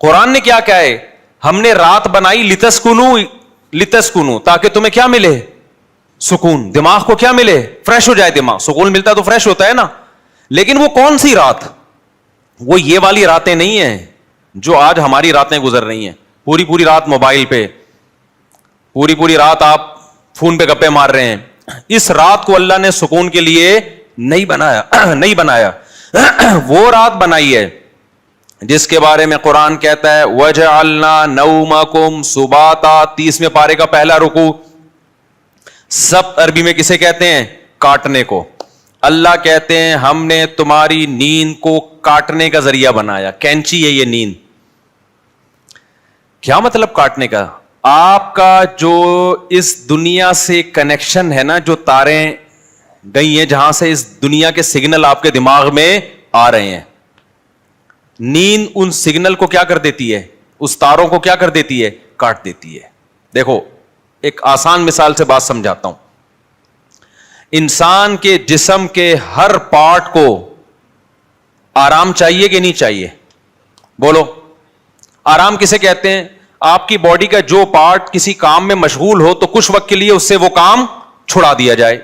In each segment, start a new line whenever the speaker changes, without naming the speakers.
قرآن نے کیا کہا ہے؟ ہم نے رات بنائی لتسکنو تاکہ تمہیں کیا ملے؟ سکون. دماغ کو کیا ملے؟ فریش ہو جائے دماغ. سکون ملتا تو فریش ہوتا ہے نا. لیکن وہ کون سی رات؟ وہ یہ والی راتیں نہیں ہیں جو آج ہماری راتیں گزر رہی ہیں. پوری پوری رات موبائل پہ, پوری پوری رات آپ فون پہ گپے مار رہے ہیں. اس رات کو اللہ نے سکون کے لیے نہیں بنایا. وہ رات بنائی ہے جس کے بارے میں قرآن کہتا ہے وَجَعَلْنَا نَوْمَكُمْ سُبَاتًا. 30ویں پارے کا پہلا رکوع. سب عربی میں کسے کہتے ہیں؟ کاٹنے کو. اللہ کہتے ہیں ہم نے تمہاری نیند کو کاٹنے کا ذریعہ بنایا. کینچی ہے یہ نیند. کیا مطلب کاٹنے کا؟ آپ کا جو اس دنیا سے کنیکشن ہے نا, جو تاریں گئی ہیں جہاں سے اس دنیا کے سگنل آپ کے دماغ میں آ رہے ہیں, نیند ان سگنل کو کیا کر دیتی ہے؟ اس تاروں کو کیا کر دیتی ہے؟ کاٹ دیتی ہے. دیکھو ایک آسان مثال سے بات سمجھاتا ہوں. انسان کے جسم کے ہر پارٹ کو آرام چاہیے کہ نہیں چاہیے؟ بولو. آرام کسے کہتے ہیں؟ آپ کی باڈی کا جو پارٹ کسی کام میں مشغول ہو تو کچھ وقت کے لیے اس سے وہ کام چھڑا دیا جائے,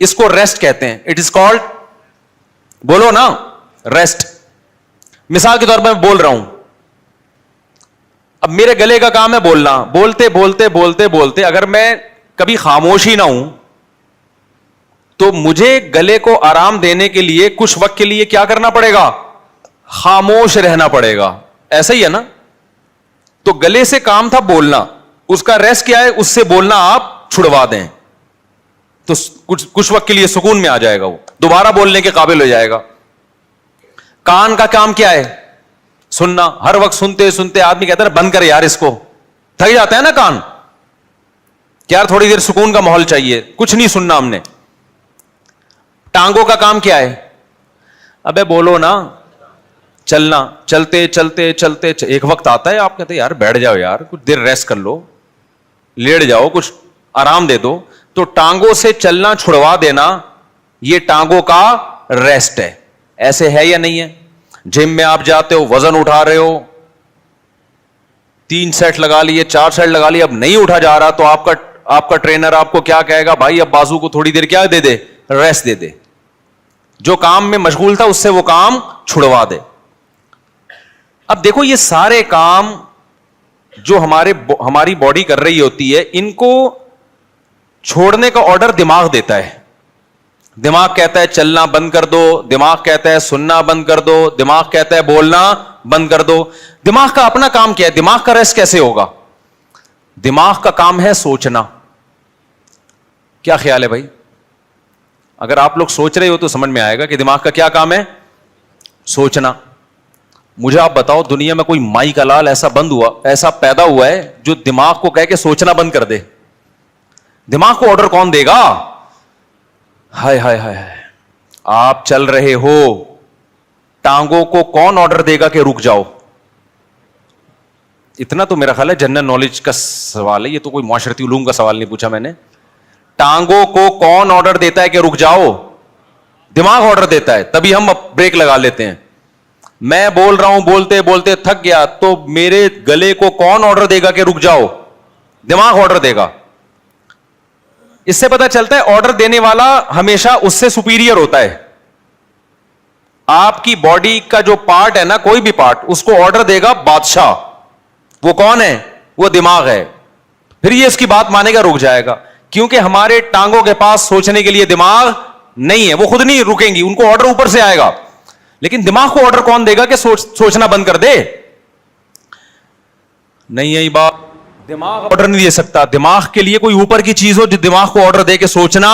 اس کو ریسٹ کہتے ہیں. اٹ از کالڈ, بولو نا, ریسٹ. مثال کے طور پر میں بول رہا ہوں, اب میرے گلے کا کام ہے بولنا. بولتے بولتے بولتے بولتے اگر میں کبھی خاموش ہی نہ ہوں تو مجھے گلے کو آرام دینے کے لیے کچھ وقت کے لیے کیا کرنا پڑے گا؟ خاموش رہنا پڑے گا. ایسا ہی ہے نا. تو گلے سے کام تھا بولنا, اس کا ریسٹ کیا ہے؟ اس سے بولنا آپ چھڑوا دیں تو کچھ وقت کے لیے سکون میں آ جائے گا, وہ دوبارہ بولنے کے قابل ہو جائے گا. کان کا کام کیا ہے؟ سننا. ہر وقت سنتے سنتے آدمی کہتا ہے بند کر یار اس کو, تھک جاتا ہے نا کان, یار تھوڑی دیر سکون کا ماحول چاہیے, کچھ نہیں سننا ہم نے. ٹانگوں کا کام کیا ہے؟ ابے بولو نا, چلنا. چلتے چلتے چلتے ایک وقت آتا ہے آپ کہتے ہیں یار بیٹھ جاؤ یار, کچھ دیر ریسٹ کر لو, لیٹ جاؤ, کچھ آرام دے دو. تو ٹانگوں سے چلنا چھڑوا دینا یہ ٹانگوں کا ریسٹ ہے. ایسے ہے یا نہیں ہے؟ جم میں آپ جاتے ہو, وزن اٹھا رہے ہو, 3 سیٹ لگا لیے, 4 سیٹ لگا لیے, اب نہیں اٹھا جا رہا تو آپ کا ٹرینر آپ کو کیا کہے گا؟ بھائی اب بازو کو تھوڑی دیر کیا دے دے؟ ریسٹ دے دے. جو کام میں مشغول تھا اس سے وہ کام چھڑوا دے. اب دیکھو یہ سارے کام جو ہماری باڈی کر رہی ہوتی ہے, ان کو چھوڑنے کا آرڈر دماغ دیتا ہے. دماغ کہتا ہے چلنا بند کر دو, دماغ کہتا ہے سننا بند کر دو, دماغ کہتا ہے بولنا بند کر دو. دماغ کا اپنا کام کیا ہے؟ دماغ کا ریسٹ کیسے ہوگا؟ دماغ کا کام ہے سوچنا. کیا خیال ہے بھائی؟ اگر آپ لوگ سوچ رہے ہو تو سمجھ میں آئے گا کہ دماغ کا کیا کام ہے؟ سوچنا. مجھے آپ بتاؤ دنیا میں کوئی مائی کا لال ایسا پیدا ہوا ہے جو دماغ کو کہہ کے سوچنا بند کر دے؟ دماغ کو آرڈر کون دے گا؟ ہائے ہائے ہائے, آپ چل رہے ہو, ٹانگوں کو کون آرڈر دے گا کہ رک جاؤ؟ اتنا تو میرا خیال ہے جنرل نالج کا سوال ہے, یہ تو کوئی معاشرتی علوم کا سوال نہیں پوچھا میں نے. ٹانگوں کو کون آرڈر دیتا ہے کہ رک جاؤ؟ دماغ آرڈر دیتا ہے, تبھی ہم بریک لگا لیتے ہیں. میں بول رہا ہوں, بولتے بولتے تھک گیا تو میرے گلے کو کون آرڈر دے گا کہ رک جاؤ؟ دماغ آرڈر دے گا. اس سے پتا چلتا ہے آرڈر دینے والا ہمیشہ اس سے سپیریئر ہوتا ہے. آپ کی باڈی کا جو پارٹ ہے نا, کوئی بھی پارٹ, اس کو آرڈر دے گا بادشاہ. وہ کون ہے؟ وہ دماغ ہے. پھر یہ اس کی بات مانے گا, رک جائے گا. کیونکہ ہمارے ٹانگوں کے پاس سوچنے کے لیے دماغ نہیں ہے, وہ خود نہیں رکیں گی, ان کو آرڈر اوپر سے آئے گا. لیکن دماغ کو آرڈر کون دے گا کہ سوچنا بند کر دے؟ نہیں یہی بات, دماغ آرڈر نہیں دے سکتا. دماغ کے لیے کوئی اوپر کی چیز ہو جو دماغ کو آرڈر دے کہ سوچنا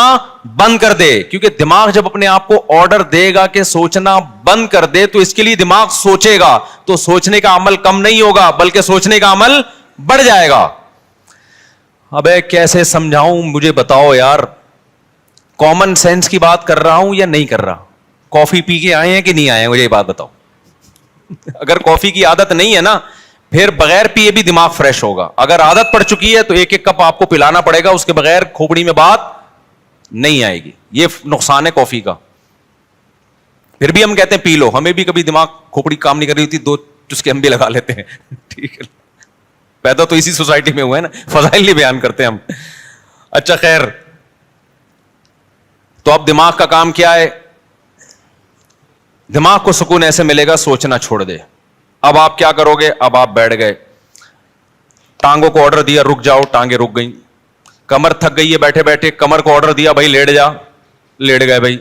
بند کر دے. کیونکہ دماغ جب اپنے آپ کو آرڈر دے گا کہ سوچنا بند کر دے تو اس کے لیے دماغ سوچے گا, تو سوچنے کا عمل کم نہیں ہوگا بلکہ سوچنے کا عمل بڑھ جائے گا. ابے کیسے سمجھاؤں مجھے بتاؤ یار, کامن سینس کی بات کر رہا ہوں یا نہیں کر رہا؟ کافی پی کے آئے ہیں کہ نہیں آئے ہیں مجھے یہ بات بتاؤ. اگر کافی کی عادت نہیں ہے نا, پھر بغیر پیے بھی دماغ فریش ہوگا. اگر عادت پڑ چکی ہے تو ایک ایک کپ آپ کو پلانا پڑے گا, اس کے بغیر کھوپڑی میں بات نہیں آئے گی. یہ نقصان ہے کافی کا. پھر بھی ہم کہتے ہیں پی لو, ہمیں بھی کبھی دماغ کھوپڑی کام نہیں کر رہی ہوتی, چسکے ہم بھی لگا لیتے ہیں, ٹھیک ہے, پیدا تو اسی سوسائٹی میں ہوئے نا, فضائل نہیں بیان کرتے ہم. اچھا خیر, تو اب دماغ کا کام کیا ہے؟ دماغ کو سکون ایسے ملے گا سوچنا چھوڑ دے. اب آپ کیا کرو گے؟ اب آپ بیٹھ گئے, ٹانگوں کو آرڈر دیا رک جاؤ, ٹانگیں رک گئیں. کمر تھک گئی ہے بیٹھے بیٹھے, کمر کو آرڈر دیا بھائی لیٹ جا, لیٹ گئے بھائی.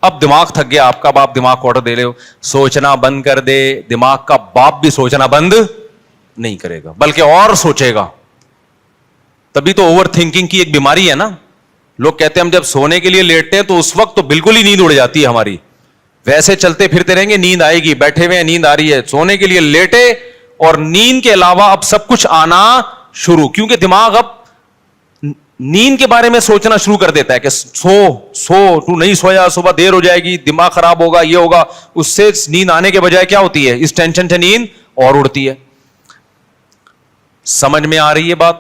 اب دماغ تھک گیا آپ کا, اب آپ دماغ کو آرڈر دے رہے ہو سوچنا بند کر دے. دماغ کا باپ بھی سوچنا بند نہیں کرے گا بلکہ اور سوچے گا. تبھی تو اوور تھنکنگ کی ایک بیماری ہے نا. لوگ کہتے ہیں ہم جب سونے کے لیے لیٹتے ہیں تو اس وقت تو بالکل ہی نیند اڑ جاتی ہے ہماری, ویسے چلتے پھرتے رہیں گے نیند آئے گی, بیٹھے ہوئے نیند آ رہی ہے, سونے کے لیے لیٹے اور نیند کے علاوہ اب سب کچھ آنا شروع, کیونکہ دماغ اب نیند کے بارے میں سوچنا شروع کر دیتا ہے کہ سو تو نہیں سویا, صبح دیر ہو جائے گی, دماغ خراب ہوگا, یہ ہوگا. اس سے نیند آنے کے بجائے کیا ہوتی ہے؟ اس ٹینشن سے نیند اور اڑتی ہے. سمجھ میں آ رہی ہے بات؟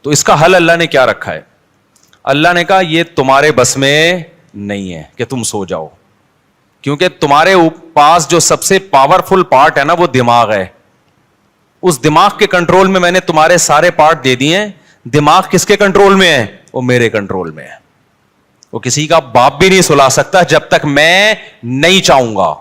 تو اس کا حل اللہ نے کیا رکھا ہے؟ اللہ نے کہا یہ تمہارے بس میں نہیں ہے کہ تم سو جاؤ, کیونکہ تمہارے پاس جو سب سے پاورفل پارٹ ہے نا وہ دماغ ہے. اس دماغ کے کنٹرول میں نے تمہارے سارے پارٹ دے دیے ہیں. دماغ کس کے کنٹرول میں ہے؟ وہ میرے کنٹرول میں ہے. وہ کسی کا باپ بھی نہیں سلا سکتا جب تک میں نہیں چاہوں گا.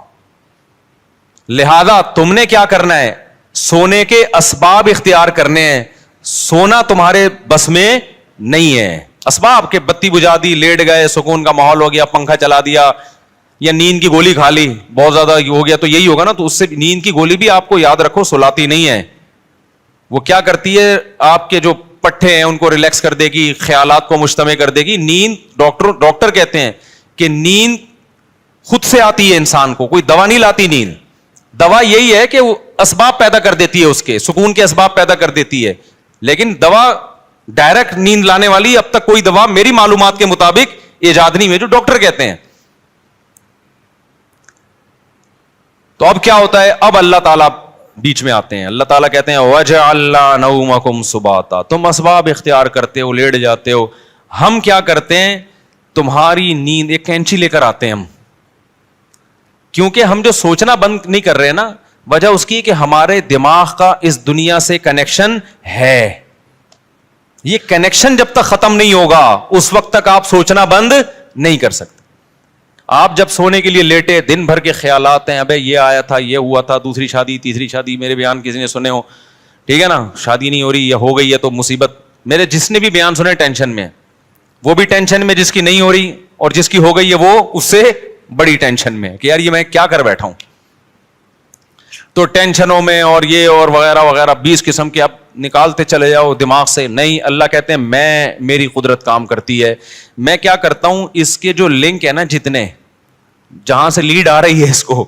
لہذا تم نے کیا کرنا ہے؟ سونے کے اسباب اختیار کرنے ہیں. سونا تمہارے بس میں نہیں ہے. اسباب کے بتی بجھا دی, لیٹ گئے, سکون کا ماحول ہو گیا, پنکھا چلا دیا, یا نیند کی گولی کھا لی, بہت زیادہ ہو گیا تو یہی ہوگا نا. تو اس سے نیند کی گولی بھی آپ کو یاد رکھو سلاتی نہیں ہے. وہ کیا کرتی ہے؟ آپ کے جو پٹھے ہیں ان کو ریلیکس کر دے گی, خیالات کو مجتمع کر دے گی. نیند ڈاکٹر کہتے ہیں کہ نیند خود سے آتی ہے انسان کو, کوئی دوا نہیں لاتی نیند. دوا یہی ہے کہ وہ اسباب پیدا کر دیتی ہے, اس کے سکون کے اسباب پیدا کر دیتی ہے. لیکن دوا ڈائریکٹ نیند لانے والی اب تک کوئی دوا میری معلومات کے مطابق ایجاد نہیں ہوئی, جو ڈاکٹر کہتے ہیں. تو اب کیا ہوتا ہے؟ اب اللہ تعالیٰ بیچ میں آتے ہیں. اللہ تعالیٰ کہتے ہیں وَجَعَلْنَا نَوْمَكُمْ سُبَاتًا, تم اسباب اختیار کرتے ہو, لیٹ جاتے ہو. ہم کیا کرتے ہیں؟ تمہاری نیند, ایک کینچی لے کر آتے ہیں ہم, کیونکہ ہم جو سوچنا بند نہیں کر رہے نا, وجہ اس کی کہ ہمارے دماغ کا اس دنیا سے کنیکشن ہے. یہ کنیکشن جب تک ختم نہیں ہوگا اس وقت تک آپ سوچنا بند نہیں کر سکتے. آپ جب سونے کے لیے لیٹے, دن بھر کے خیالات ہیں, ابے یہ آیا تھا, یہ ہوا تھا, دوسری شادی, تیسری شادی, میرے بیان کسی نے سنے ہو, ٹھیک ہے نا, شادی نہیں ہو رہی یا ہو گئی ہے تو مصیبت. میرے جس نے بھی بیان سنے ٹینشن میں, وہ بھی ٹینشن میں جس کی نہیں ہو رہی, اور جس کی ہو گئی ہے وہ اس سے بڑی ٹینشن میں کہ یار یہ میں کیا کر بیٹھا ہوں. تو ٹینشنوں میں اور یہ اور وغیرہ وغیرہ 20 قسم کے آپ نکالتے چلے جاؤ دماغ سے. نہیں, اللہ کہتے ہیں میری قدرت کام کرتی ہے. میں کیا کرتا ہوں, اس کے جو لنک ہے نا, جتنے جہاں سے لیڈ آ رہی ہے اس کو,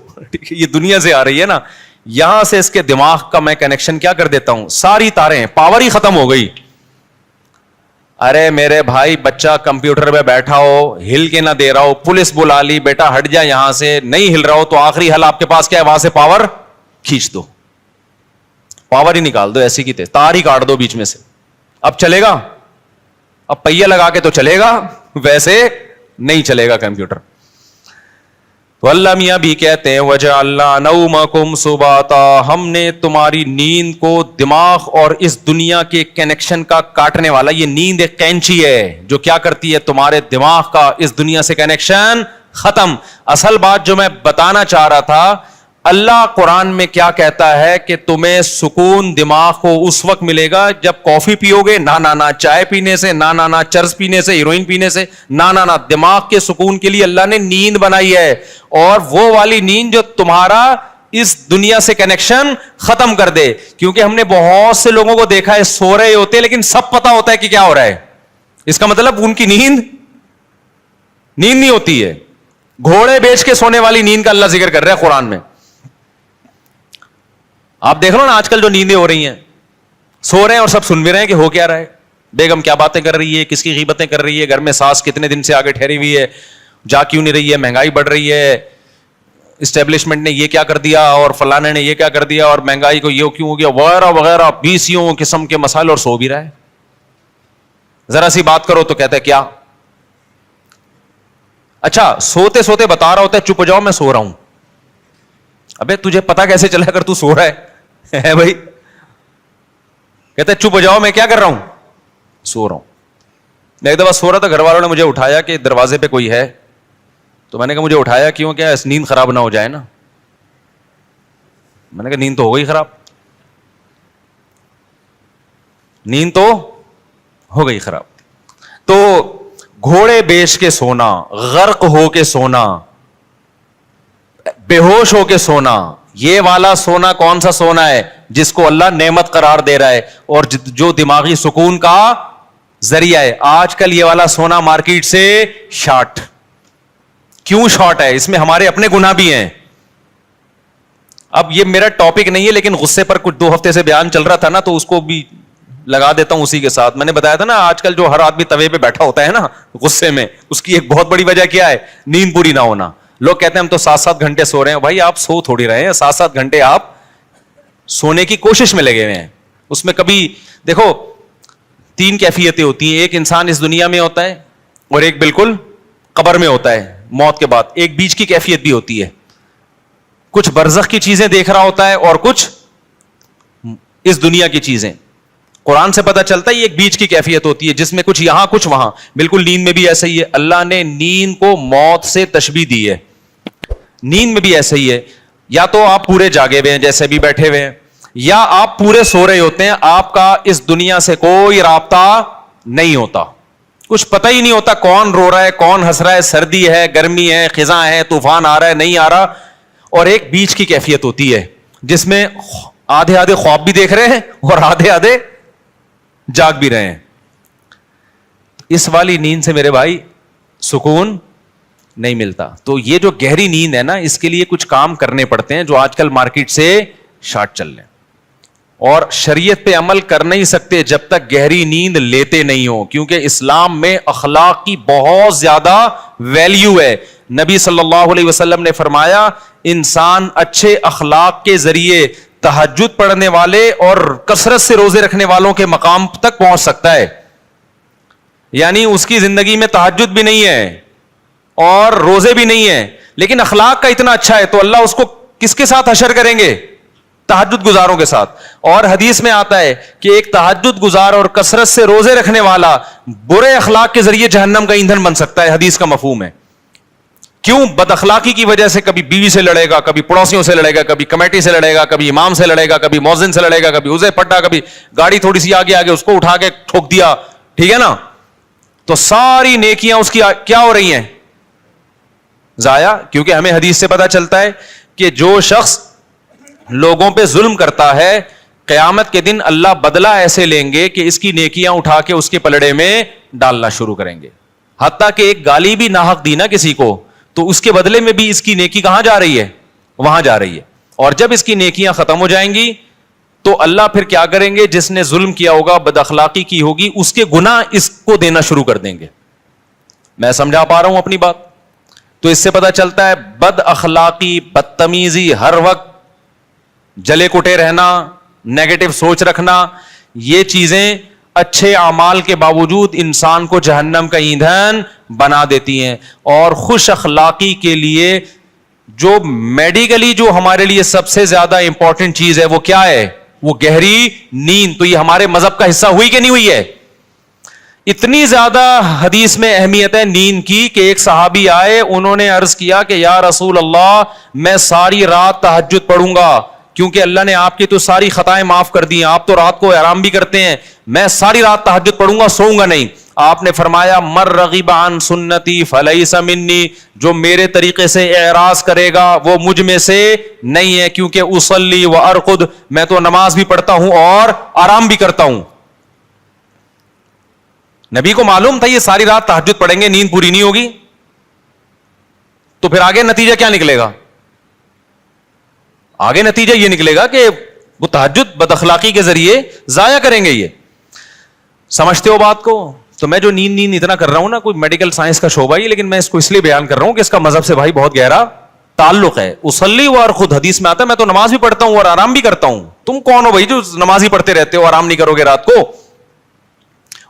یہ دنیا سے آ رہی ہے نا, یہاں سے اس کے دماغ کا میں کنیکشن کیا کر دیتا ہوں, ساری تاریں, پاور ہی ختم ہو گئی. ارے میرے بھائی, بچہ کمپیوٹر پہ بیٹھا ہو, ہل کے نہ دے رہا ہو, پولیس بلا لی, بیٹا ہٹ جا یہاں سے, نہیں ہل رہا ہو, تو آخری حل آپ کے پاس کیا ہے؟ وہاں سے پاور کھینچ دو, پاور ہی نکال دو, ایسی کی تیز تار ہی کاٹ دو بیچ میں سے. اب چلے گا؟ اب پہیہ لگا کے تو چلے گا, ویسے نہیں چلے گا کمپیوٹر. تو اللہ میاں بھی کہتے ہیں وَجَعَلْنَا نَوْمَكُمْ سُبَاتًا, ہم نے تمہاری نیند کو دماغ اور اس دنیا کے کنیکشن کا کاٹنے والا, یہ نیند ایک کینچی ہے جو کیا کرتی ہے؟ تمہارے دماغ کا اس دنیا سے کنیکشن ختم. اصل بات جو میں بتانا چاہ رہا تھا, اللہ قرآن میں کیا کہتا ہے کہ تمہیں سکون دماغ کو اس وقت ملے گا جب کافی پیو گے, نہ چائے پینے سے, نہ چرس پینے سے, ہیروئن پینے سے, نہ دماغ کے سکون کے لیے اللہ نے نیند بنائی ہے. اور وہ والی نیند جو تمہارا اس دنیا سے کنیکشن ختم کر دے. کیونکہ ہم نے بہت سے لوگوں کو دیکھا ہے سو رہے ہوتے لیکن سب پتا ہوتا ہے کہ کیا ہو رہا ہے. اس کا مطلب ان کی نیند نہیں ہوتی ہے. گھوڑے بیچ کے سونے والی نیند کا اللہ ذکر کر رہا ہے قرآن میں. آپ دیکھ لو نا آج کل جو نیندیں ہو رہی ہیں, سو رہے ہیں اور سب سن بھی رہے ہیں کہ ہو کیا رہا ہے, بیگم کیا باتیں کر رہی ہے, کس کی غیبتیں کر رہی ہے, گھر میں ساس کتنے دن سے آگے ٹھہری ہوئی ہے, جا کیوں نہیں رہی ہے, مہنگائی بڑھ رہی ہے, اسٹیبلشمنٹ نے یہ کیا کر دیا اور فلانے نے یہ کیا کر دیا اور مہنگائی کو یہ کیوں ہو گیا, وغیرہ وغیرہ 20 قسم کے مسائل, اور سو بھی رہا ہے. ذرا سی بات کرو تو کہتا ہے کیا. اچھا سوتے سوتے بتا رہا ہوتا ہے چپ ہو جاؤ میں سو رہا ہوں, ابے تجھے پتا کیسے چلا اگر تو سو رہا ہے بھائی؟ کہتا ہے چپ ہو جاؤ، میں کیا کر رہا ہوں؟ سو رہا ہوں. میں ایک دفعہ سو رہا تھا، گھر والوں نے مجھے اٹھایا کہ دروازے پہ کوئی ہے، تو میں نے کہا مجھے اٹھایا کیوں؟ کیا نیند خراب نہ ہو جائے نا. میں نے کہا نیند تو ہو گئی خراب، نیند تو ہو گئی خراب. تو گھوڑے بیچ کے سونا، غرق ہو کے سونا، بے ہوش ہو کے سونا، یہ والا سونا کون سا سونا ہے؟ جس کو اللہ نعمت قرار دے رہا ہے اور جو دماغی سکون کا ذریعہ ہے. آج کل یہ والا سونا مارکیٹ سے شارٹ. کیوں شارٹ ہے؟ اس میں ہمارے اپنے گناہ بھی ہیں. اب یہ میرا ٹاپک نہیں ہے، لیکن غصے پر کچھ 2 ہفتے سے بیان چل رہا تھا نا، تو اس کو بھی لگا دیتا ہوں اسی کے ساتھ. میں نے بتایا تھا نا آج کل جو ہر آدمی توے پہ بیٹھا ہوتا ہے نا غصے میں، اس کی ایک بہت بڑی وجہ کیا ہے؟ نیند پوری نہ ہونا. لوگ کہتے ہیں ہم تو 7-7 گھنٹے سو رہے ہیں. بھائی آپ سو تھوڑی رہے ہیں، 7-7 گھنٹے آپ سونے کی کوشش میں لگے ہوئے ہیں. اس میں کبھی دیکھو 3 کیفیتیں ہوتی ہیں. ایک انسان اس دنیا میں ہوتا ہے اور ایک بالکل قبر میں ہوتا ہے موت کے بعد. ایک بیچ کی کیفیت بھی ہوتی ہے، کچھ برزخ کی چیزیں دیکھ رہا ہوتا ہے اور کچھ اس دنیا کی چیزیں. قرآن سے پتہ چلتا ہے یہ ایک بیچ کی کیفیت ہوتی ہے جس میں کچھ یہاں کچھ وہاں. بالکل نیند میں بھی ایسا ہی ہے. اللہ نے نیند کو موت سے تشبیہ دی ہے. نیند میں بھی ایسا ہی ہے، یا تو آپ پورے جاگے ہوئے ہیں جیسے بھی بیٹھے ہوئے ہیں، یا آپ پورے سو رہے ہوتے ہیں. آپ کا اس دنیا سے کوئی رابطہ نہیں ہوتا، کچھ پتہ ہی نہیں ہوتا کون رو رہا ہے کون ہنس رہا ہے، سردی ہے گرمی ہے خزاں ہے طوفان آ رہا ہے نہیں آ رہا. اور ایک بیچ کی کیفیت ہوتی ہے جس میں آدھے آدھے خواب بھی دیکھ رہے ہیں اور آدھے آدھے جاگ بھی رہے ہیں. اس والی نیند سے میرے بھائی سکون نہیں ملتا. تو یہ جو گہری نیند ہے نا، اس کے لیے کچھ کام کرنے پڑتے ہیں جو آج کل مارکیٹ سے شارٹ چل رہے ہیں. اور شریعت پہ عمل کر نہیں سکتے جب تک گہری نیند لیتے نہیں ہو، کیونکہ اسلام میں اخلاق کی بہت زیادہ ویلیو ہے. نبی صلی اللہ علیہ وسلم نے فرمایا انسان اچھے اخلاق کے ذریعے تہجد پڑھنے والے اور کثرت سے روزے رکھنے والوں کے مقام تک پہنچ سکتا ہے. یعنی اس کی زندگی میں تہجد بھی نہیں ہے اور روزے بھی نہیں ہیں، لیکن اخلاق کا اتنا اچھا ہے تو اللہ اس کو کس کے ساتھ حشر کریں گے؟ تہجد گزاروں کے ساتھ. اور حدیث میں آتا ہے کہ ایک تہجد گزار اور کثرت سے روزے رکھنے والا برے اخلاق کے ذریعے جہنم کا ایندھن بن سکتا ہے. حدیث کا مفہوم ہے. کیوں؟ بد اخلاقی کی وجہ سے کبھی بیوی سے لڑے گا، کبھی پڑوسیوں سے لڑے گا، کبھی کمیٹی سے لڑے گا، کبھی امام سے لڑے گا، کبھی مؤذن سے لڑے گا، کبھی اسے پٹا، کبھی گاڑی تھوڑی سی آگے آگے اس کو اٹھا کے ٹھوک دیا. ٹھیک ہے نا؟ تو ساری نیکیاں اس کی کیا ہو رہی ہیں؟ ضائع. کیونکہ ہمیں حدیث سے پتا چلتا ہے کہ جو شخص لوگوں پہ ظلم کرتا ہے قیامت کے دن اللہ بدلہ ایسے لیں گے کہ اس کی نیکیاں اٹھا کے اس کے پلڑے میں ڈالنا شروع کریں گے. حتیٰ کہ ایک گالی بھی ناحق دی نا کسی کو تو اس کے بدلے میں بھی اس کی نیکی کہاں جا رہی ہے؟ وہاں جا رہی ہے. اور جب اس کی نیکیاں ختم ہو جائیں گی تو اللہ پھر کیا کریں گے؟ جس نے ظلم کیا ہوگا بد اخلاقی کی ہوگی اس کے گناہ اس کو دینا شروع کر دیں گے. میں سمجھا پا رہا ہوں اپنی بات؟ تو اس سے پتا چلتا ہے بد اخلاقی بدتمیزی ہر وقت جلے کٹے رہنا نیگیٹو سوچ رکھنا یہ چیزیں اچھے اعمال کے باوجود انسان کو جہنم کا ایندھن بنا دیتی ہیں. اور خوش اخلاقی کے لیے جو میڈیکلی جو ہمارے لیے سب سے زیادہ امپورٹنٹ چیز ہے وہ کیا ہے؟ وہ گہری نیند. تو یہ ہمارے مذہب کا حصہ ہوئی کہ نہیں ہوئی ہے؟ اتنی زیادہ حدیث میں اہمیت ہے نیند کی کہ ایک صحابی آئے, انہوں نے عرض کیا کہ یا رسول اللہ میں ساری رات تہجد پڑھوں گا کیونکہ اللہ نے آپ کی تو ساری خطائیں معاف کر دی ہیں, آپ تو رات کو آرام بھی کرتے ہیں, میں ساری رات تہجد پڑھوں گا, سوؤں گا نہیں. آپ نے فرمایا مر رغب عن سنتی فلیس منی, جو میرے طریقے سے اعراض کرے گا وہ مجھ میں سے نہیں ہے, کیونکہ اصلی و ارقد, میں تو نماز بھی پڑھتا ہوں اور آرام بھی کرتا ہوں. نبی کو معلوم تھا یہ ساری رات تہجد پڑھیں گے نیند پوری نہیں ہوگی, تو پھر آگے نتیجہ کیا نکلے گا؟ آگے نتیجہ یہ نکلے گا کہ وہ تہجد بد اخلاقی کے ذریعے ضائع کریں گے. یہ سمجھتے ہو بات کو؟ تو میں جو نیند اتنا کر رہا ہوں نا, کوئی میڈیکل سائنس کا شعبہ ہی, لیکن میں اس کو اس لیے بیان کر رہا ہوں کہ اس کا مذہب سے بھائی بہت گہرا تعلق ہے. اصلی و ارقد حدیث میں آتا ہے میں تو نماز بھی پڑھتا ہوں اور آرام بھی کرتا ہوں. تم کون ہو بھائی جو نماز ہی پڑھتے رہتے ہو, آرام نہیں کرو گے رات کو؟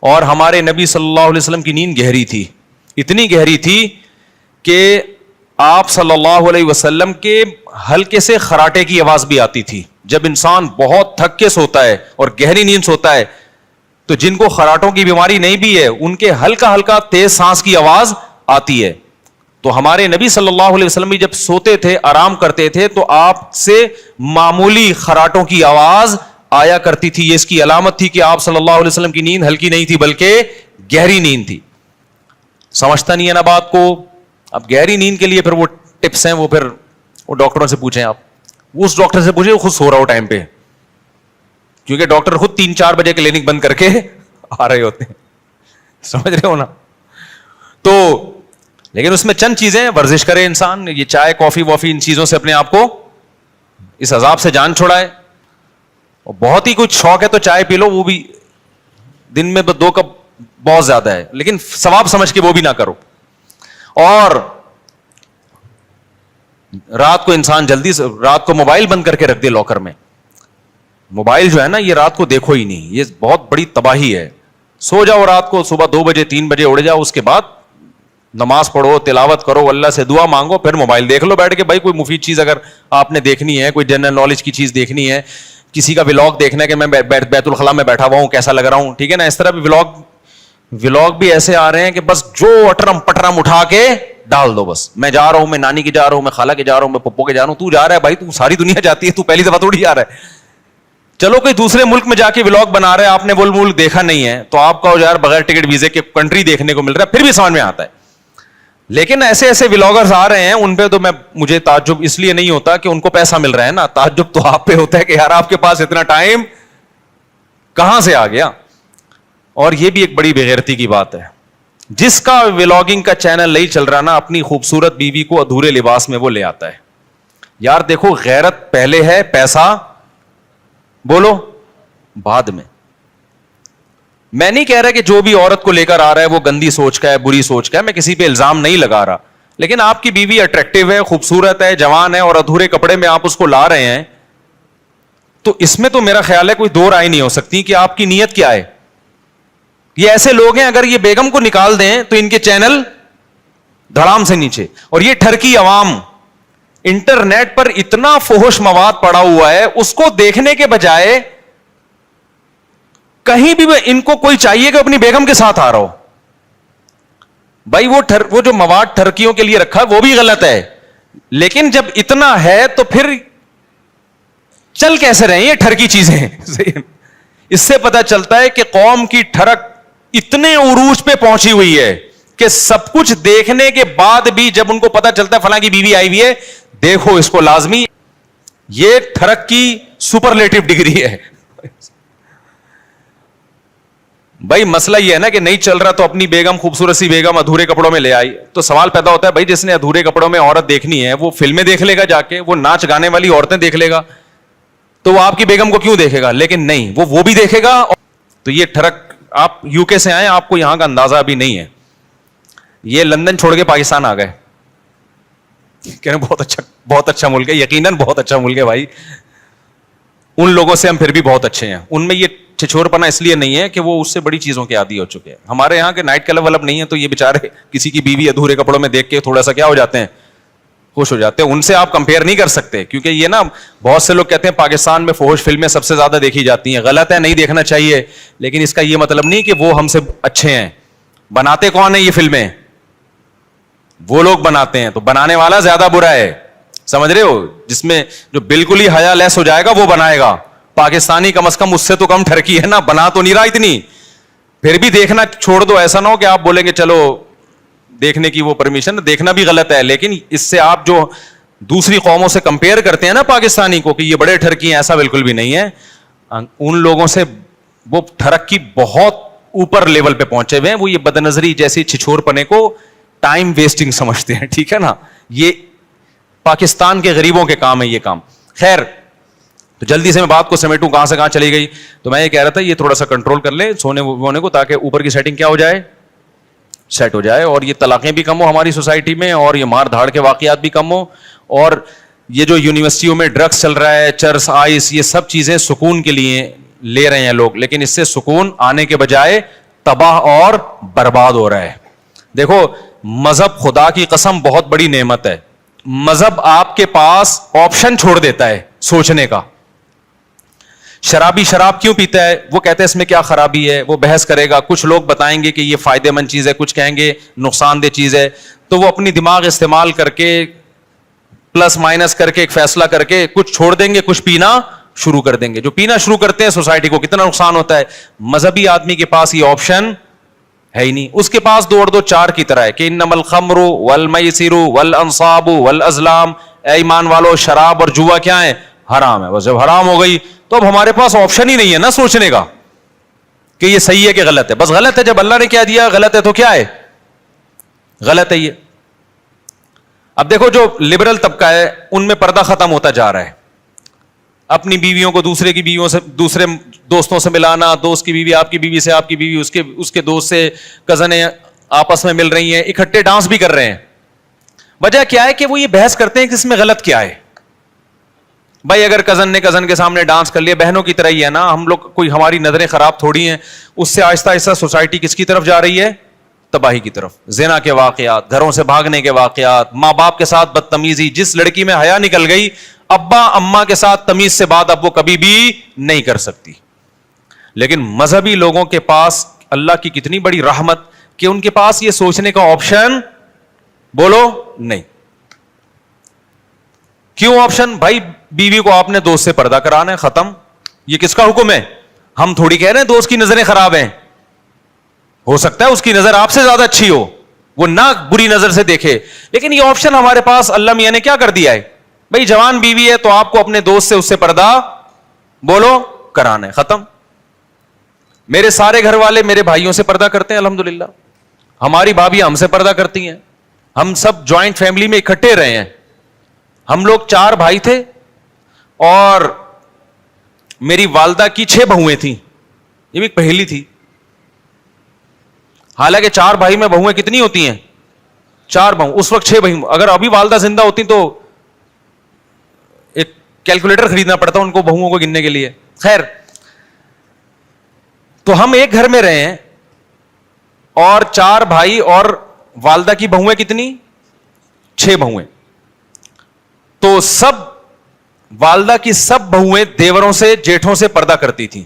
اور ہمارے نبی صلی اللہ علیہ وسلم کی نیند گہری تھی, اتنی گہری تھی کہ آپ صلی اللہ علیہ وسلم کے ہلکے سے خراٹے کی آواز بھی آتی تھی. جب انسان بہت تھک کے سوتا ہے اور گہری نیند سوتا ہے تو جن کو خراٹوں کی بیماری نہیں بھی ہے ان کے ہلکا ہلکا تیز سانس کی آواز آتی ہے. تو ہمارے نبی صلی اللہ علیہ وسلم بھی جب سوتے تھے, آرام کرتے تھے, تو آپ سے معمولی خراٹوں کی آواز آیا کرتی تھی. یہ اس کی علامت تھی کہ آپ صلی اللہ علیہ وسلم کی نیند ہلکی نہیں تھی بلکہ گہری نیند تھی. سمجھتا نہیں ہے نا بات کو. اب گہری نیند کے لیے پھر وہ ٹپس ہیں, وہ پھر وہ ڈاکٹروں سے پوچھیں. آپ اس ڈاکٹر سے پوچھیں وہ خود سو رہا ہو ٹائم پہ, کیونکہ ڈاکٹر خود 3-4 بجے کلینک بند کر کے آ رہے ہوتے ہیں. سمجھ رہے ہو نا. تو لیکن اس میں چند چیزیں, ورزش کرے انسان, یہ چائے کافی وافی ان چیزوں سے اپنے آپ کو اس عذاب سے جان چھڑائے. اور بہت ہی کچھ شوق ہے تو چائے پی لو, وہ بھی دن میں 2 کپ بہت زیادہ ہے, لیکن ثواب سمجھ کے وہ بھی نہ کرو. اور رات کو انسان جلدی سے رات کو موبائل بند کر کے رکھ دے لاکر میں. موبائل جو ہے نا یہ رات کو دیکھو ہی نہیں, یہ بہت بڑی تباہی ہے. سو جاؤ رات کو, صبح 2 بجے 3 بجے اڑ جاؤ, اس کے بعد نماز پڑھو, تلاوت کرو, اللہ سے دعا مانگو, پھر موبائل دیکھ لو بیٹھ کے. بھائی کوئی مفید چیز اگر آپ نے دیکھنی ہے, کوئی جنرل نالج کی چیز دیکھنی ہے, کسی کا ولاگ دیکھنا ہے کہ میں بیت الخلاء میں بیٹھا ہوا ہوں کیسا لگ رہا ہوں, ٹھیک ہے نا. اس طرح بھی ولاگ بھی ایسے آ رہے ہیں کہ بس جو اٹرم پٹرم اٹھا کے ڈال دو. بس میں جا رہا ہوں, میں نانی کے جا رہا ہوں, میں خالہ کے جا رہا ہوں, میں پپو کے جا رہا ہوں. تو جا رہا ہے بھائی, تو ساری دنیا جاتی ہے, تو پہلی دفعہ تھوڑی جا رہا ہے. چلو کوئی دوسرے ملک میں جا کے ولاگ بنا رہا ہے, آپ نے وہ ملک دیکھا نہیں ہے, تو آپ کا یار بغیر ٹکٹ ویزے کے کنٹری دیکھنے کو مل رہا ہے, پھر بھی سمجھ میں آتا ہے. لیکن ایسے ایسے ولاگرز آ رہے ہیں, ان پہ تو مجھے تعجب اس لیے نہیں ہوتا کہ ان کو پیسہ مل رہا ہے نا, تعجب تو آپ پہ ہوتا ہے کہ یار آپ کے پاس اتنا ٹائم کہاں سے آ گیا. اور یہ بھی ایک بڑی بےغیرتی کی بات ہے, جس کا ولاگنگ کا چینل نہیں چل رہا نا, اپنی خوبصورت بیوی کو ادھورے لباس میں وہ لے آتا ہے. یار دیکھو, غیرت پہلے ہے, پیسہ بولو بعد میں. میں نہیں کہہ رہا کہ جو بھی عورت کو لے کر آ رہا ہے وہ گندی سوچ کا ہے, بری سوچ کا ہے, میں کسی پہ الزام نہیں لگا رہا. لیکن آپ کی بیوی اٹریکٹیو ہے, خوبصورت ہے, جوان ہے, اور ادھورے کپڑے میں آپ اس کو لا رہے ہیں, تو اس میں تو میرا خیال ہے کوئی دو رائے نہیں ہو سکتی کہ آپ کی نیت کیا ہے. یہ ایسے لوگ ہیں, اگر یہ بیگم کو نکال دیں تو ان کے چینل دھڑام سے نیچے. اور یہ ٹھرکی عوام, انٹرنیٹ پر اتنا فحش مواد پڑا ہوا ہے, اس کو دیکھنے کے بجائے کہیں بھی ان کو کوئی چاہیے کہ اپنی بیگم کے ساتھ آ رہا ہو. بھائی وہ جو مواد ٹھرکیوں کے لیے رکھا ہے وہ بھی غلط ہے, لیکن جب اتنا ہے تو پھر چل کیسے رہے یہ ٹھرکی چیزیں. اس سے پتا چلتا ہے کہ قوم کی ٹھرک اتنے عروج پہ پہنچی ہوئی ہے کہ سب کچھ دیکھنے کے بعد بھی جب ان کو پتا چلتا ہے فلاں کی بیوی آئی ہوئی ہے, دیکھو اس کو لازمی. یہ ٹھرک کی سپرلیٹو ڈگری ہے. بھائی مسئلہ یہ ہے نا کہ نہیں چل رہا تو اپنی بیگم, خوبصورت سی بیگم ادھورے کپڑوں میں لے آئی, تو سوال پیدا ہوتا ہے بھائی جس نے ادھورے کپڑوں میں عورت دیکھنی ہے وہ فلمیں دیکھ لے گا جا کے, وہ ناچ گانے والی عورتیں دیکھ لے گا, تو وہ آپ کی بیگم کو کیوں دیکھے گا؟ لیکن نہیں, وہ بھی دیکھے گا. تو یہ ٹھرک, آپ یو کے سے آئے, آپ کو یہاں کا اندازہ ابھی نہیں ہے. یہ لندن چھوڑ کے پاکستان آ گئے, کہہ رہے بہت اچھا ملک ہے. یقیناً بہت اچھا ملک ہے بھائی, ان لوگوں سے ہم پھر بھی بہت اچھے ہیں. ان میں یہ چھچور پنا اس لیے نہیں ہے کہ وہ اس سے بڑی چیزوں کے عادی ہو چکے ہیں. ہمارے یہاں کے نائٹ کلب ولب نہیں ہے, تو یہ بےچارے کسی کی بیوی ادھورے کپڑوں میں دیکھ کے تھوڑا سا کیا ہو جاتے ہیں, خوش ہو جاتے ہیں. ان سے آپ کمپیئر نہیں کر سکتے, کیونکہ یہ نا بہت سے لوگ کہتے ہیں پاکستان میں فحش فلمیں سب سے زیادہ دیکھی جاتی ہیں. غلط ہے, نہیں دیکھنا چاہیے, لیکن اس کا یہ مطلب نہیں کہ وہ ہم سے اچھے ہیں. بناتے کون ہیں یہ فلمیں؟ وہ لوگ بناتے ہیں, تو بنانے والا زیادہ برا ہے. سمجھ رہے ہو؟ جس میں جو بالکل ہی حیا لیس ہو جائے گا وہ بنائے گا. پاکستانی کم از کم اس سے تو کم ٹھرکی ہے نا, بنا تو نہیں رہا اتنی. پھر بھی دیکھنا چھوڑ دو, ایسا نہ ہو کہ آپ بولیں گے چلو دیکھنے کی وہ پرمیشن, دیکھنا بھی غلط ہے, لیکن اس سے آپ جو دوسری قوموں سے کمپیئر کرتے ہیں نا پاکستانی کو کہ یہ بڑے ٹھرکی ہیں, ایسا بالکل بھی نہیں ہے. ان لوگوں سے وہ ٹھرک کی بہت اوپر لیول پہ پہنچے ہوئے ہیں. وہ یہ بدنظری جیسی چھچور پنے کو ٹائم ویسٹنگ سمجھتے ہیں, ٹھیک ہے نا. یہ پاکستان کے غریبوں کے کام ہے یہ کام. خیر, تو جلدی سے میں بات کو سمیٹوں, کہاں سے کہاں چلی گئی. تو میں یہ کہہ رہا تھا یہ تھوڑا سا کنٹرول کر لیں سونے وونے کو, تاکہ اوپر کی سیٹنگ کیا ہو جائے, سیٹ ہو جائے, اور یہ طلاقیں بھی کم ہو ہماری سوسائٹی میں, اور یہ مار دھاڑ کے واقعات بھی کم ہو, اور یہ جو یونیورسٹیوں میں ڈرگس چل رہا ہے, چرس, آئس, یہ سب چیزیں سکون کے لیے لے رہے ہیں لوگ, لیکن اس سے سکون آنے کے بجائے تباہ اور برباد ہو رہا ہے. دیکھو مذہب خدا کی قسم بہت بڑی نعمت ہے. مذہب آپ کے پاس آپشن چھوڑ دیتا ہے سوچنے کا. شرابی شراب کیوں پیتا ہے؟ وہ کہتے ہیں اس میں کیا خرابی ہے, وہ بحث کرے گا. کچھ لوگ بتائیں گے کہ یہ فائدہ مند چیز ہے, کچھ کہیں گے نقصان دہ چیز ہے. تو وہ اپنی دماغ استعمال کر کے پلس مائنس کر کے ایک فیصلہ کر کے کچھ چھوڑ دیں گے, کچھ پینا شروع کر دیں گے. جو پینا شروع کرتے ہیں سوسائٹی کو کتنا نقصان ہوتا ہے. مذہبی آدمی کے پاس یہ آپشن ہے ہی نہیں. اس کے پاس 2 اور 2 4 کی طرح ہے کہ انما الخمر والمیسر والانصاب والازلام, اے ایمان والو شراب اور جوا کیا ہے؟ حرام ہے. بس جب حرام ہو گئی تو اب ہمارے پاس آپشن ہی نہیں ہے نا سوچنے کا کہ یہ صحیح ہے کہ غلط ہے. بس غلط ہے. جب اللہ نے کیا دیا غلط ہے تو کیا ہے؟ غلط ہے یہ. اب دیکھو جو لبرل طبقہ ہے ان میں پردہ ختم ہوتا جا رہا ہے. اپنی بیویوں کو دوسرے کی بیویوں سے, دوسرے دوستوں سے ملانا, دوست کی بیوی آپ کی بیوی سے, آپ کی بیوی اس کے دوست سے, کزنیں آپس میں مل رہی ہیں, اکٹھے ڈانس بھی کر رہے ہیں. وجہ کیا ہے کہ وہ یہ بحث کرتے ہیں کہ اس میں غلط کیا ہے. بھائی اگر کزن نے کزن کے سامنے ڈانس کر لیا, بہنوں کی طرح ہی ہے نا ہم لوگ, کوئی ہماری نظریں خراب تھوڑی ہیں. اس سے آہستہ آہستہ سوسائٹی کس کی طرف جا رہی ہے؟ تباہی کی طرف. زنا کے واقعات, گھروں سے بھاگنے کے واقعات, ماں باپ کے ساتھ بدتمیزی. جس لڑکی میں حیا نکل گئی, ابا اماں کے ساتھ تمیز سے بات اب وہ کبھی بھی نہیں کر سکتی. لیکن مذہبی لوگوں کے پاس اللہ کی کتنی بڑی رحمت کہ ان کے پاس یہ سوچنے کا آپشن بولو نہیں. کیوں آپشن؟ بھائی بیوی کو آپ نے دوست سے پردہ کرانا ہے, ختم. یہ کس کا حکم ہے؟ ہم تھوڑی کہہ رہے ہیں دوست کی نظریں خراب ہیں. ہو سکتا ہے اس کی نظر آپ سے زیادہ اچھی ہو, وہ نہ بری نظر سے دیکھے, لیکن یہ آپشن ہمارے پاس اللہ میاں نے کیا کر دیا ہے. بھائی جوان بیوی ہے تو آپ کو اپنے دوست سے اس سے پردہ بولو کرانا ہے, ختم. میرے سارے گھر والے میرے بھائیوں سے پردہ کرتے ہیں الحمدللہ. ہماری بھابیاں ہم سے پردہ کرتی ہیں. ہم سب جوائنٹ فیملی میں اکٹھے رہے ہیں. ہم لوگ 4 بھائی تھے اور میری والدہ کی 6 بہویں تھیں. یہ بھی پہلی تھی. حالانکہ 4 بھائی میں بہویں کتنی ہوتی ہیں؟ 4 بہو. اس وقت 6 بہو. اگر ابھی والدہ زندہ ہوتی تو ایک کیلکولیٹر خریدنا پڑتا ان کو بہوؤں کو گننے کے لیے. خیر, تو ہم ایک گھر میں رہے ہیں اور 4 بھائی اور والدہ کی بہویں کتنی؟ 6 بہویں. تو سب والدہ کی سب بہویں دیوروں سے, جیٹھوں سے پردہ کرتی تھیں.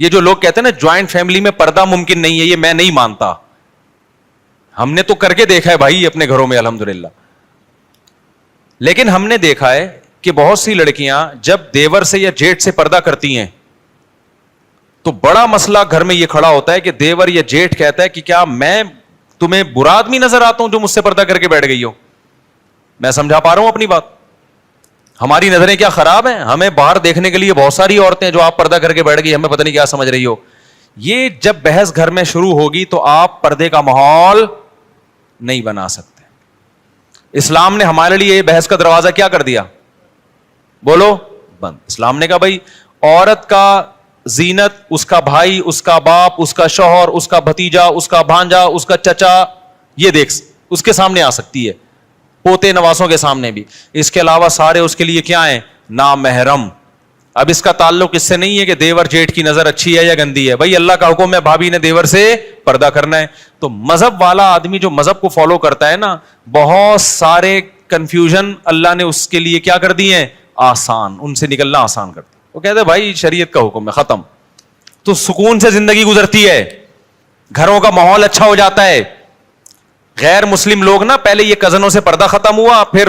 یہ جو لوگ کہتے ہیں نا جوائنٹ فیملی میں پردہ ممکن نہیں ہے, یہ میں نہیں مانتا. ہم نے تو کر کے دیکھا ہے بھائی اپنے گھروں میں الحمدللہ. لیکن ہم نے دیکھا ہے کہ بہت سی لڑکیاں جب دیور سے یا جیٹھ سے پردہ کرتی ہیں تو بڑا مسئلہ گھر میں یہ کھڑا ہوتا ہے کہ دیور یا جیٹھ کہتا ہے کہ کیا میں تمہیں برا آدمی نظر آتا ہوں جو مجھ سے پردہ کر کے بیٹھ گئی ہو؟ میں سمجھا پا رہا ہوں اپنی بات؟ ہماری نظریں کیا خراب ہیں؟ ہمیں باہر دیکھنے کے لیے بہت ساری عورتیں جو آپ پردہ کر کے بیٹھ گئی, ہمیں پتہ نہیں کیا سمجھ رہی ہو. یہ جب بحث گھر میں شروع ہوگی تو آپ پردے کا ماحول نہیں بنا سکتے. اسلام نے ہمارے لیے یہ بحث کا دروازہ کیا کر دیا؟ بولو بند. اسلام نے کہا بھائی عورت کا زینت اس کا بھائی, اس کا باپ, اس کا شوہر, اس کا بھتیجا, اس کا بھانجا, اس کا چچا, یہ دیکھ اس کے سامنے آ سکتی ہے, پوتے نواسوں کے سامنے بھی. اس کے علاوہ سارے اس کے لیے کیا ہیں؟ نامحرم. اب اس کا تعلق اس سے نہیں ہے کہ دیور جیٹھ کی نظر اچھی ہے یا گندی ہے. بھائی اللہ کا حکم ہے بھابی نے دیور سے پردہ کرنا ہے. تو مذہب والا آدمی جو مذہب کو فالو کرتا ہے نا, بہت سارے کنفیوژن اللہ نے اس کے لیے کیا کر دی ہیں؟ آسان. ان سے نکلنا آسان کر دیا. وہ کہتے ہیں بھائی شریعت کا حکم ہے, ختم. تو سکون سے زندگی گزرتی ہے, گھروں کا ماحول اچھا ہو جاتا ہے. غیر مسلم لوگ نا پہلے یہ کزنوں سے پردہ ختم ہوا, پھر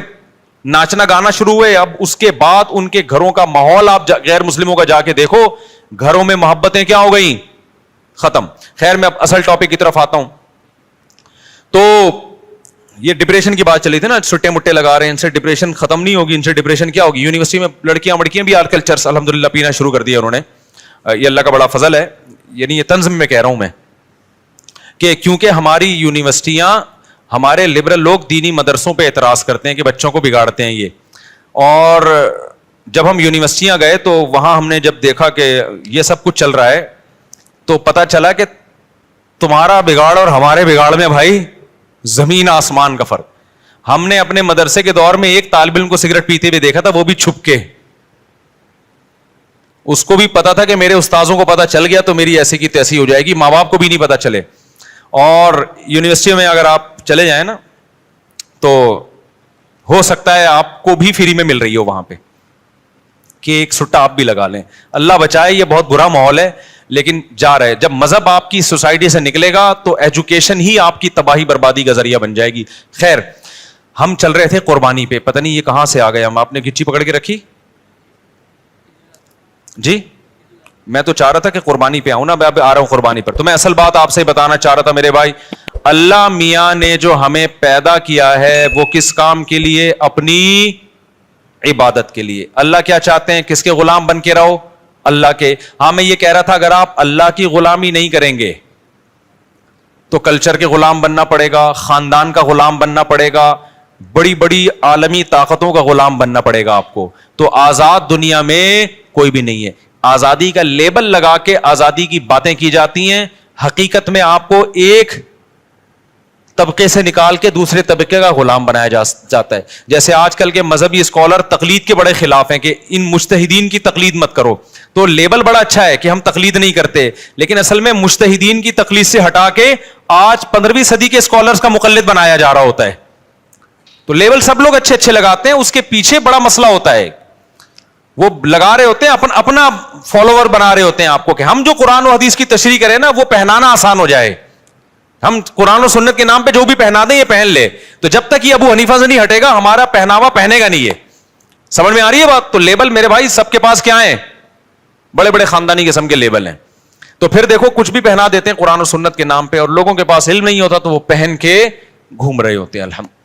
ناچنا گانا شروع ہوئے, اب اس کے بعد ان کے گھروں کا ماحول آپ غیر مسلموں کا جا کے دیکھو, گھروں میں محبتیں کیا ہو گئی؟ ختم. خیر میں اب اصل ٹاپک کی طرف آتا ہوں. تو یہ ڈپریشن کی بات چلی تھی نا, چھٹے مٹے لگا رہے ہیں, ان سے ڈپریشن ختم نہیں ہوگی. ان سے ڈپریشن کیا ہوگی؟ یونیورسٹی میں لڑکیاں بھی آج کل چرس الحمدللہ پینا شروع کر دیا انہوں نے. یہ اللہ کا بڑا فضل ہے, یعنی یہ طنز میں کہہ رہا ہوں میں کہ کیونکہ ہماری یونیورسٹیاں, ہمارے لبرل لوگ دینی مدرسوں پہ اعتراض کرتے ہیں کہ بچوں کو بگاڑتے ہیں یہ. اور جب ہم یونیورسٹیاں گئے تو وہاں ہم نے جب دیکھا کہ یہ سب کچھ چل رہا ہے تو پتا چلا کہ تمہارا بگاڑ اور ہمارے بگاڑ میں بھائی زمین آسمان کا فرق. ہم نے اپنے مدرسے کے دور میں ایک طالب علم کو سگریٹ پیتے ہوئے دیکھا تھا, وہ بھی چھپ کے. اس کو بھی پتا تھا کہ میرے استاذوں کو پتا چل گیا تو میری ایسی کی تیسی ہو جائے گی, ماں باپ کو بھی نہیں پتا چلے. اور یونیورسٹی میں اگر آپ چلے جائیں نا تو ہو سکتا ہے آپ کو بھی فری میں مل رہی ہو وہاں پہ کہ ایک سٹا آپ بھی لگا لیں. اللہ بچائے, یہ بہت برا ماحول ہے لیکن جا رہے. جب مذہب آپ کی سوسائٹی سے نکلے گا تو ایجوکیشن ہی آپ کی تباہی بربادی کا ذریعہ بن جائے گی. خیر, ہم چل رہے تھے قربانی پہ, پتہ نہیں یہ کہاں سے آ گئے ہم. آپ نے گچی پکڑ کے رکھی جی. میں تو چاہ رہا تھا کہ قربانی پہ آؤں نا, میں اب آ رہا ہوں قربانی پر. تو میں اصل بات آپ سے بتانا چاہ رہا تھا میرے بھائی, اللہ میاں نے جو ہمیں پیدا کیا ہے وہ کس کام کے لیے؟ اپنی عبادت کے لیے. اللہ کیا چاہتے ہیں؟ کس کے غلام بن کے رہو؟ اللہ کے. ہاں میں یہ کہہ رہا تھا اگر آپ اللہ کی غلامی نہیں کریں گے تو کلچر کے غلام بننا پڑے گا, خاندان کا غلام بننا پڑے گا, بڑی بڑی عالمی طاقتوں کا غلام بننا پڑے گا آپ کو. تو آزاد دنیا میں کوئی بھی نہیں ہے. آزادی کا لیبل لگا کے آزادی کی باتیں کی جاتی ہیں, حقیقت میں آپ کو ایک طبقے سے نکال کے دوسرے طبقے کا غلام بنایا جاتا ہے. جیسے آج کل کے مذہبی اسکالر تقلید کے بڑے خلاف ہیں کہ ان مجتہدین کی تقلید مت کرو. تو لیبل بڑا اچھا ہے کہ ہم تقلید نہیں کرتے, لیکن اصل میں مجتہدین کی تقلید سے ہٹا کے آج 15ویں صدی کے اسکالرز کا مقلد بنایا جا رہا ہوتا ہے. تو لیبل سب لوگ اچھے اچھے لگاتے ہیں, اس کے پیچھے بڑا مسئلہ ہوتا ہے. وہ لگا رہے ہوتے ہیں اپنا فالوور بنا رہے ہوتے ہیں آپ کو کہ ہم جو قرآن و حدیث کی تشریح کریں نا وہ پہنانا آسان ہو جائے, ہم قرآن و سنت کے نام پہ جو بھی پہنا دیں یہ پہن لے. تو جب تک یہ ابو حنیفہ سے نہیں ہٹے گا ہمارا پہناوا پہنے گا نہیں. یہ سمجھ میں آ رہی ہے بات؟ تو لیبل میرے بھائی سب کے پاس کیا ہیں؟ بڑے بڑے خاندانی قسم کے لیبل ہیں. تو پھر دیکھو کچھ بھی پہنا دیتے ہیں قرآن و سنت کے نام پہ, اور لوگوں کے پاس علم نہیں ہوتا تو وہ پہن کے گھوم رہے ہوتے ہیں. الحمد